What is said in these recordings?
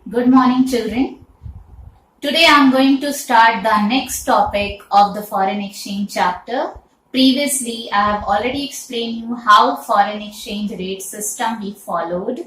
Good morning, children. Today I am going to start the next topic of the foreign exchange chapter. Previously, I have already explained you how foreign exchange rate system we followed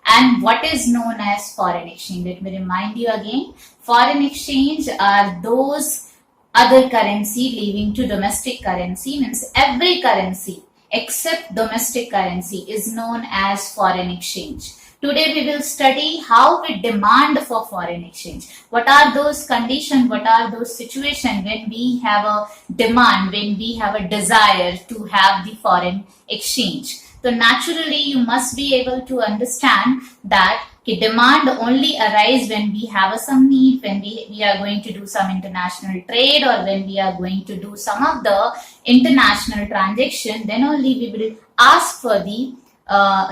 and what is known as foreign exchange. Let me remind you again. Foreign exchange are those other currency leaving to domestic currency, means every currency except domestic currency is known as foreign exchange. Today we will study how we demand for foreign exchange. What are those conditions, what are those situations when we have a demand, when we have a desire to have the foreign exchange. So naturally you must be able to understand that demand only arise when we have some need, when we are going to do some international trade or when we are going to do some of the international transaction, then only we will ask for the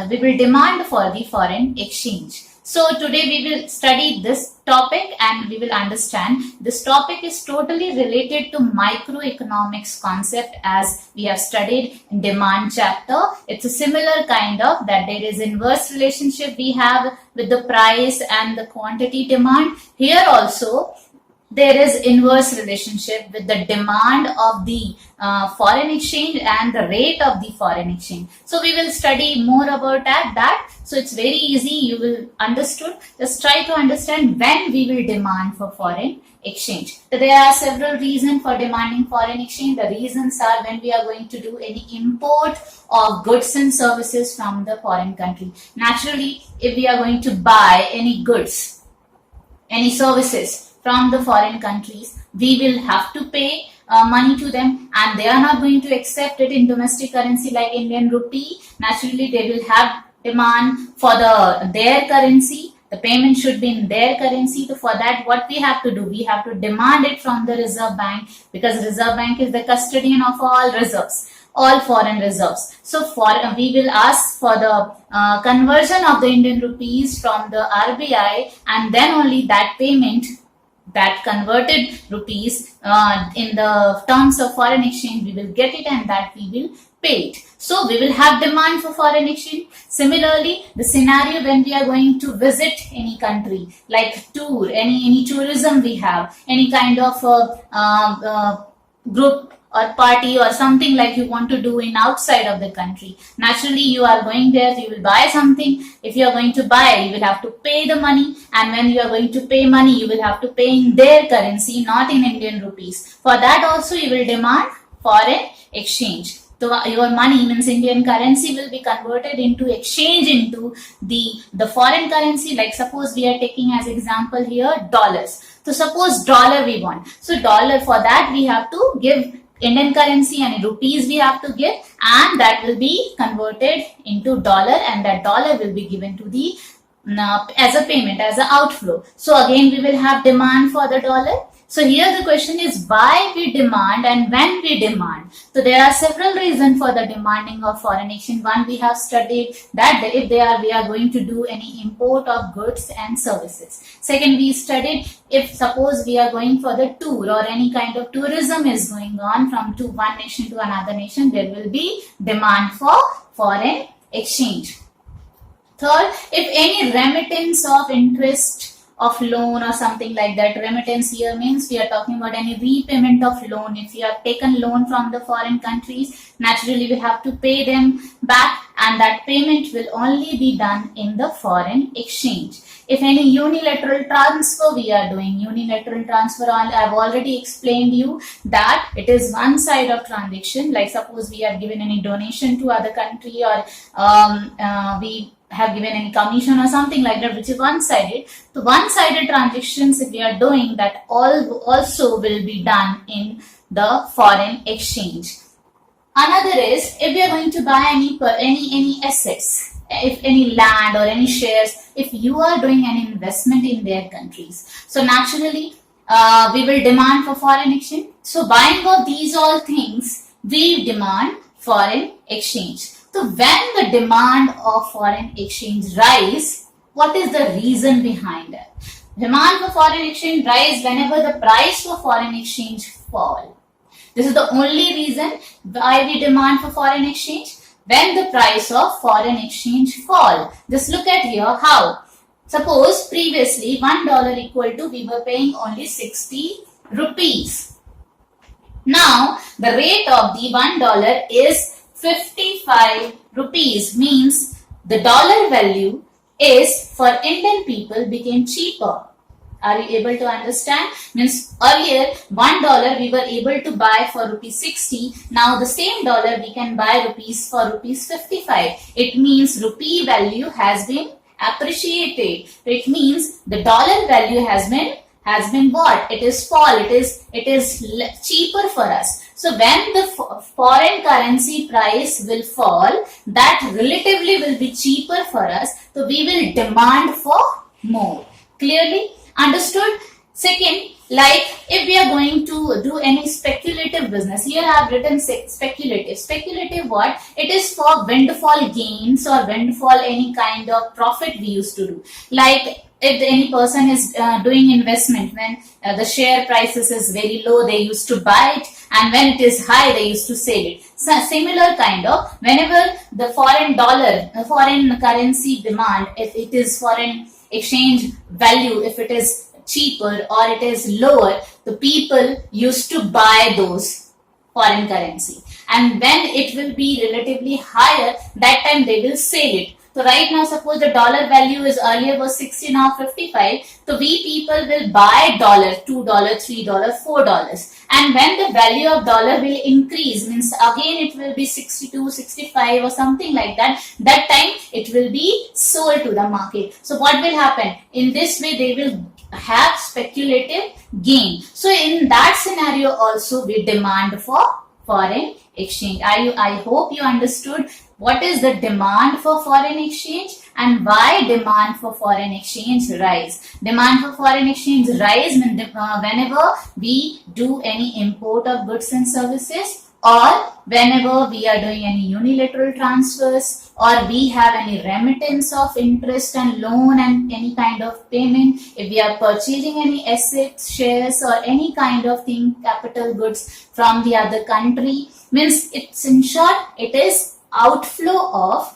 we will demand for the foreign exchange. So today we will study this topic and we will understand this topic is totally related to microeconomics concept as we have studied in demand chapter. It's a similar kind of that there is inverse relationship we have with the price and the quantity demand. Here also there is inverse relationship with the demand of the foreign exchange and the rate of the foreign exchange. So we will study more about that. So it's very easy, you will understood. Just try to understand when we will demand for foreign exchange. So there are several reasons for demanding foreign exchange. The reasons are when we are going to do any import of goods and services from the foreign country. Naturally, if we are going to buy any goods, any services from the foreign countries, we will have to pay money to them and they are not going to accept it in domestic currency like Indian rupee. Naturally, they will have demand for their currency. The payment should be in their currency. So for that, what we have to do? We have to demand it from the Reserve Bank because Reserve Bank is the custodian of all reserves, all foreign reserves. So we will ask for the conversion of the Indian rupees from the RBI and then only that payment, that converted rupees in the terms of foreign exchange, we will get it and that we will pay it. So we will have demand for foreign exchange. Similarly, the scenario when we are going to visit any country, like tour, any tourism we have, any kind of group or party or something like you want to do in outside of the country. Naturally, you are going there, you will buy something. If you are going to buy, you will have to pay the money. And when you are going to pay money, you will have to pay in their currency, not in Indian rupees. For that also, you will demand foreign exchange. So your money, means Indian currency, will be converted into exchange into the foreign currency. Like suppose we are taking as example here dollars. So suppose dollar we want. So dollar, for that we have to give Indian currency and rupees we have to give, and that will be converted into dollar and that dollar will be given to the as a payment, as an outflow. So again we will have demand for the dollar. So here the question is why we demand and when we demand. So there are several reasons for the demanding of foreign exchange. One, we have studied that if we are going to do any import of goods and services. Second, we studied if suppose we are going for the tour or any kind of tourism is going on from one nation to another nation, there will be demand for foreign exchange. Third, if any remittance of interest of loan or something like that. Remittance here means we are talking about any repayment of loan. If you have taken loan from the foreign countries, naturally we have to pay them back and that payment will only be done in the foreign exchange. If any unilateral transfer we are doing, unilateral transfer, I have already explained you that it is one side of transaction. Like suppose we have given any donation to other country or we have given any commission or something like that, which is one-sided. So one-sided transactions if we are doing that also will be done in the foreign exchange. Another is if we are going to buy any assets, if any land or any shares, if you are doing an investment in their countries. So naturally we will demand for foreign exchange. So buying of these all things, we demand foreign exchange. So when the demand of foreign exchange rise, what is the reason behind it? Demand for foreign exchange rise whenever the price for foreign exchange fall. This is the only reason why we demand for foreign exchange. When the price of foreign exchange fall. Just look at here how. Suppose previously $1 equal to we were paying only 60 rupees. Now the rate of the $1 is 55 rupees, means the dollar value is for Indian people became cheaper. Are you able to understand? Means earlier $1 we were able to buy for rupees 60. Now the same dollar we can buy rupees for rupees 55. It means rupee value has been appreciated. It means the dollar value has been what? It is fall. It is cheaper for us. So when the foreign currency price will fall, that relatively will be cheaper for us. So we will demand for more. Clearly understood? Second, like if we are going to do any speculative business, here I have written speculative. Speculative what? It is for windfall gains or windfall any kind of profit we used to do. Like if any person is doing investment, when the share prices is very low, they used to buy it, and when it is high, they used to sell it. So similar kind of, whenever the foreign currency demand, if it is foreign exchange value, if it is cheaper or it is lower, the people used to buy those foreign currency, and when it will be relatively higher, that time they will sell it. So right now, suppose the dollar value is earlier was 60, now 55. So we people will buy $2, $3, $4. And when the value of dollar will increase, means again it will be 62, 65 or something like that. That time it will be sold to the market. So what will happen? In this way they will have speculative gain. So in that scenario also we demand for foreign exchange. I hope you understood what is the demand for foreign exchange and why demand for foreign exchange rise. Demand for foreign exchange rise whenever we do any import of goods and services, or whenever we are doing any unilateral transfers, or we have any remittance of interest and loan and any kind of payment, if we are purchasing any assets, shares or any kind of thing, capital goods from the other country, means it's in short, it is outflow of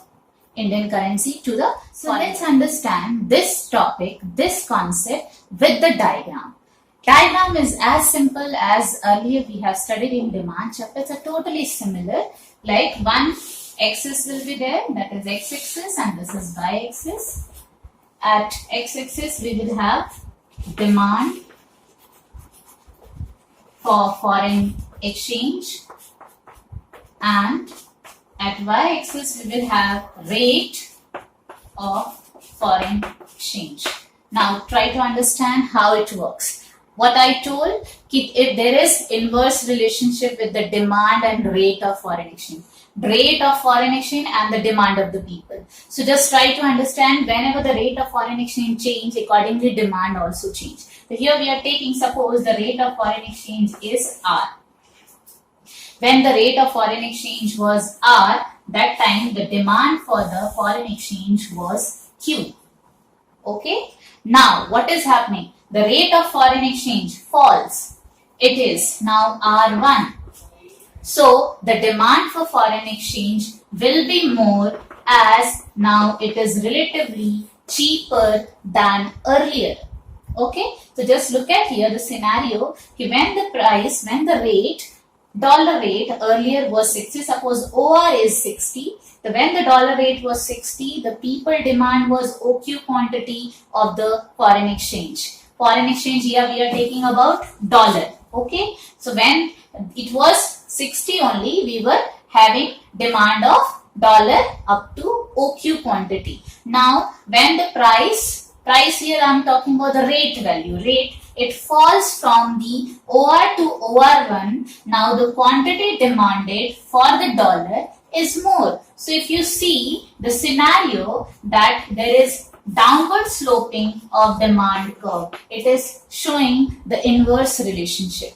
Indian currency to the. So let's understand this topic, this concept with the diagram. Diagram is as simple as earlier we have studied in demand chapter. It's totally similar. Like one axis will be there, that is x-axis, and this is y-axis. At x-axis we will have demand for foreign exchange, and at y-axis we will have rate of foreign exchange. Now try to understand how it works. What I told, if there is inverse relationship with the demand and rate of foreign exchange, rate of foreign exchange and the demand of the people. So just try to understand, whenever the rate of foreign exchange change, accordingly demand also change. So here we are taking, suppose the rate of foreign exchange is R. When the rate of foreign exchange was R, that time the demand for the foreign exchange was Q. Okay. Now what is happening? The rate of foreign exchange falls. It is now R1. So the demand for foreign exchange will be more, as now it is relatively cheaper than earlier. Okay. So just look at here the scenario. When the rate, dollar rate earlier was 60, suppose OR is 60. So when the dollar rate was 60, the people demand was OQ quantity of the foreign exchange. Foreign exchange here we are taking about dollar. Okay. So when it was 60 only, we were having demand of dollar up to OQ quantity. Now when the price here I am talking about the rate value. Rate, it falls from the OR to OR1. Now the quantity demanded for the dollar is more. So if you see the scenario that there is downward sloping of demand curve, it is showing the inverse relationship.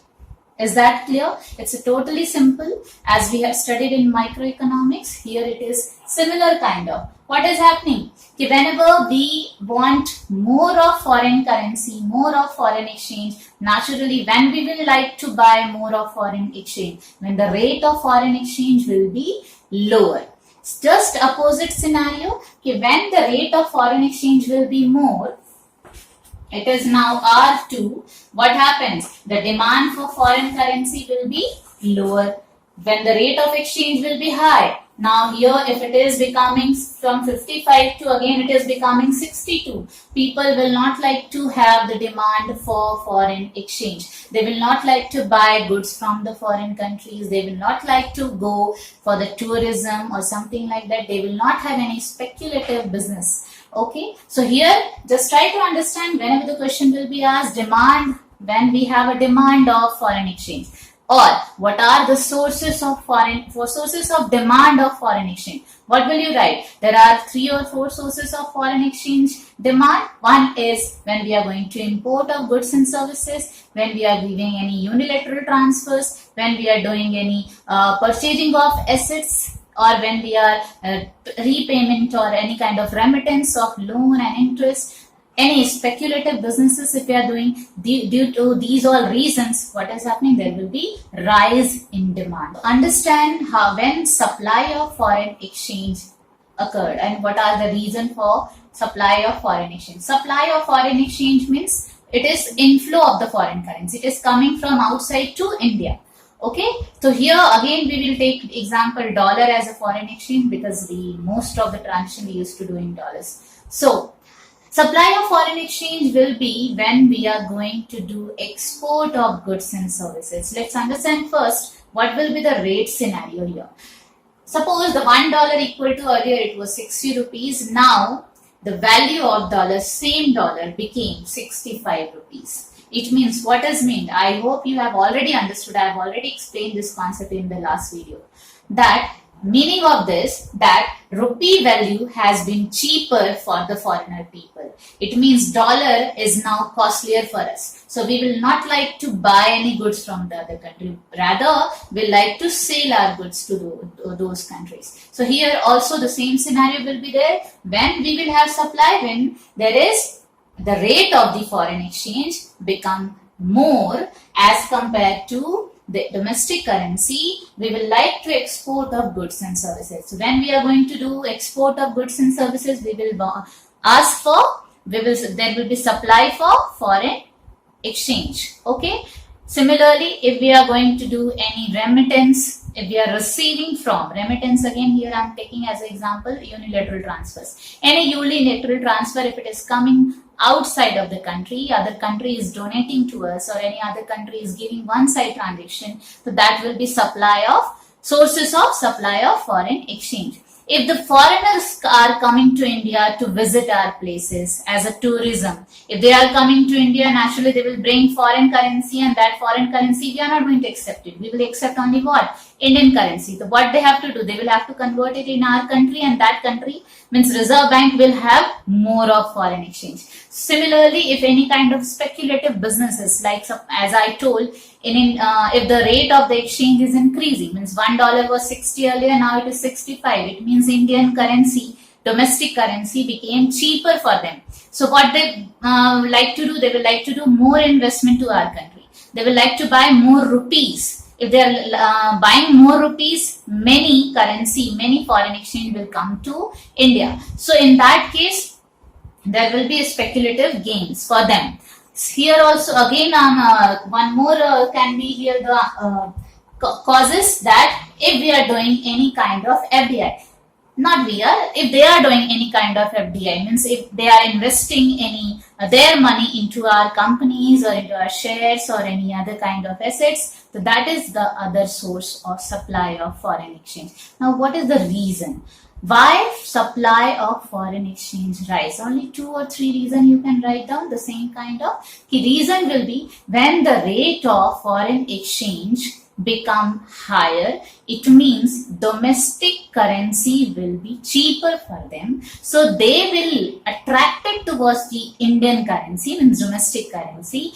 Is that clear? It's a totally simple, as we have studied in microeconomics. Here it is similar kind of. What is happening? Whenever we want more of foreign currency, more of foreign exchange, naturally when we will like to buy more of foreign exchange, when the rate of foreign exchange will be lower. Just opposite scenario, when the rate of foreign exchange will be more, it is now R2. What happens? The demand for foreign currency will be lower when the rate of exchange will be high. Now here, if it is becoming from 55 to again it is becoming 62, people will not like to have the demand for foreign exchange. They will not like to buy goods from the foreign countries. They will not like to go for the tourism or something like that. They will not have any speculative business. Okay, so here just try to understand whenever the question will be asked, demand, when we have a demand of foreign exchange, or what are the sources of sources of demand of foreign exchange. What will you write? There are 3 or 4 sources of foreign exchange demand. One is when we are going to import of goods and services, when we are giving any unilateral transfers, when we are doing any purchasing of assets, or when we are repayment or any kind of remittance of loan and interest, any speculative businesses if we are doing. Due to these all reasons, what is happening? There will be rise in demand. Understand how when supply of foreign exchange occurred and what are the reason for supply of foreign exchange. Supply of foreign exchange means it is inflow of the foreign currency. It is coming from outside to India. Okay, so here again we will take example dollar as a foreign exchange because most of the transaction we used to do in dollars. So supply of foreign exchange will be when we are going to do export of goods and services. Let's understand first what will be the rate scenario here. Suppose the $1 equal to earlier it was 60 rupees. Now the value of dollar, same dollar became 65 rupees. It means, what does mean? I hope you have already understood. I have already explained this concept in the last video. That meaning of this, that rupee value has been cheaper for the foreigner people. It means dollar is now costlier for us. So we will not like to buy any goods from the other country. Rather, we like to sell our goods to those countries. So here also the same scenario will be there. When we will have supply, when there is the rate of the foreign exchange become more as compared to the domestic currency, we will like to export of goods and services. So when we are going to do export of goods and services, we will ask for, there will be supply for foreign exchange. Okay. Similarly, if we are going to do any remittance, if we are receiving from remittance, again here I am taking as an example unilateral transfers. Any unilateral transfer, if it is coming outside of the country, other country is donating to us or any other country is giving one side transaction, so that will be sources of supply of foreign exchange. If the foreigners are coming to India to visit our places as a tourism, if they are coming to India, naturally they will bring foreign currency, and that foreign currency we are not going to accept it. We will accept only what? Indian currency. So what they have to do? They will have to convert it in our country, and that country means Reserve Bank will have more of foreign exchange. Similarly, if any kind of speculative businesses, like as I told, if the rate of the exchange is increasing, means $1 was 60 earlier, now it is 65. It means Indian currency, domestic currency became cheaper for them. So what they like to do, they will like to do more investment to our country. They will like to buy more rupees. If they are buying more rupees, many foreign exchange will come to India. So in that case, there will be speculative gains for them. Here also again one more can be here the causes that if we are doing any kind of FDI, if they are doing any kind of FDI, means if they are investing their money into our companies or into our shares or any other kind of assets, so that is the other source of supply of foreign exchange. Now what is the reason why supply of foreign exchange rise? Only 2 or 3 reasons you can write down. The same kind of reason will be when the rate of foreign exchange become higher, it means domestic currency will be cheaper for them, so they will attract it towards the Indian currency, means domestic currency.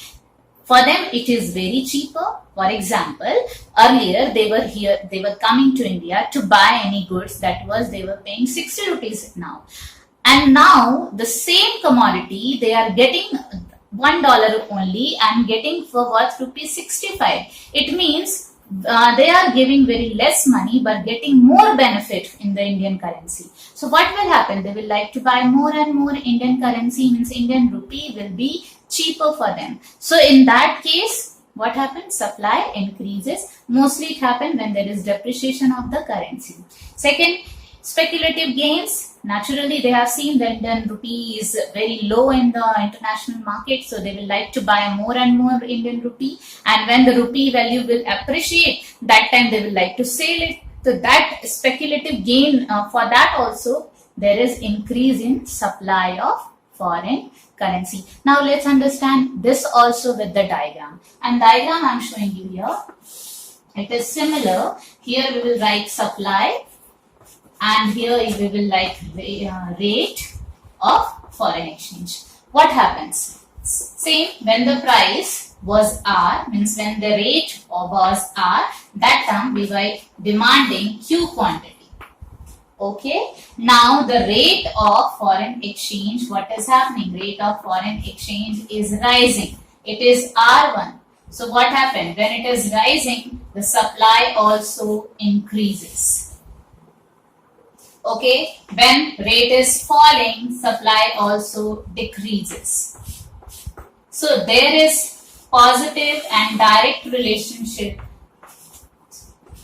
For them it is very cheaper. For example, earlier they were coming to India to buy any goods, they were paying 60 rupees now, and now the same commodity they are getting $1 only and getting for worth rupees 65. It means they are giving very less money but getting more benefit in the Indian currency. So what will happen? They will like to buy more and more Indian currency, means Indian rupee will be cheaper for them. So in that case, what happens? Supply increases. Mostly it happens when there is depreciation of the currency. Second, speculative gains. Naturally, they have seen the Indian rupee is very low in the international market, so they will like to buy more and more Indian rupee. And when the rupee value will appreciate, that time they will like to sell it. So that speculative gain, for that also there is increase in supply of foreign currency. Now let's understand this also with the diagram. And diagram I am showing you here. It is similar. Here we will write supply, and here we will like rate of foreign exchange. What happens? Same, when the price was R, means when the rate was R, that time we were demanding Q quantity. Okay, now the rate of foreign exchange, what is happening? Rate of foreign exchange is rising. It is R1. So what happened? When it is rising, the supply also increases. Okay, when rate is falling, supply also decreases. So there is positive and direct relationship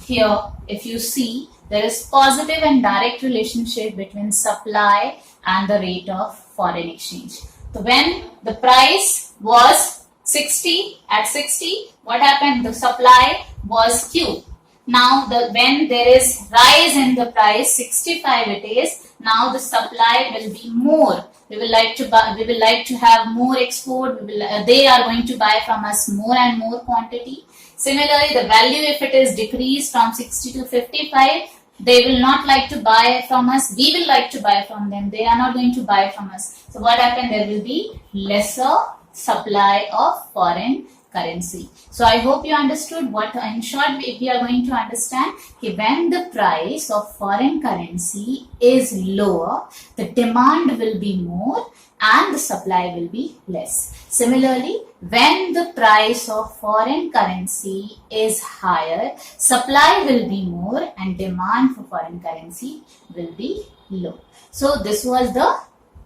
here. If you see, there is positive and direct relationship between supply and the rate of foreign exchange. So when the price was 60, at 60, what happened? The supply was Q. Now when there is rise in the price, 65 it is, now the supply will be more. We will like to buy, we will like to have more export. They are going to buy from us more and more quantity. Similarly, the value, if it is decreased from 60 to 55, they will not like to buy from us. We will like to buy from them. They are not going to buy from us. So what happened? There will be lesser supply of foreign currency. So I hope you understood what, in short, we are going to understand when the price of foreign currency is lower, the demand will be more and the supply will be less. Similarly, when the price of foreign currency is higher, supply will be more and demand for foreign currency will be low. So this was the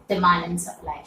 demand and supply.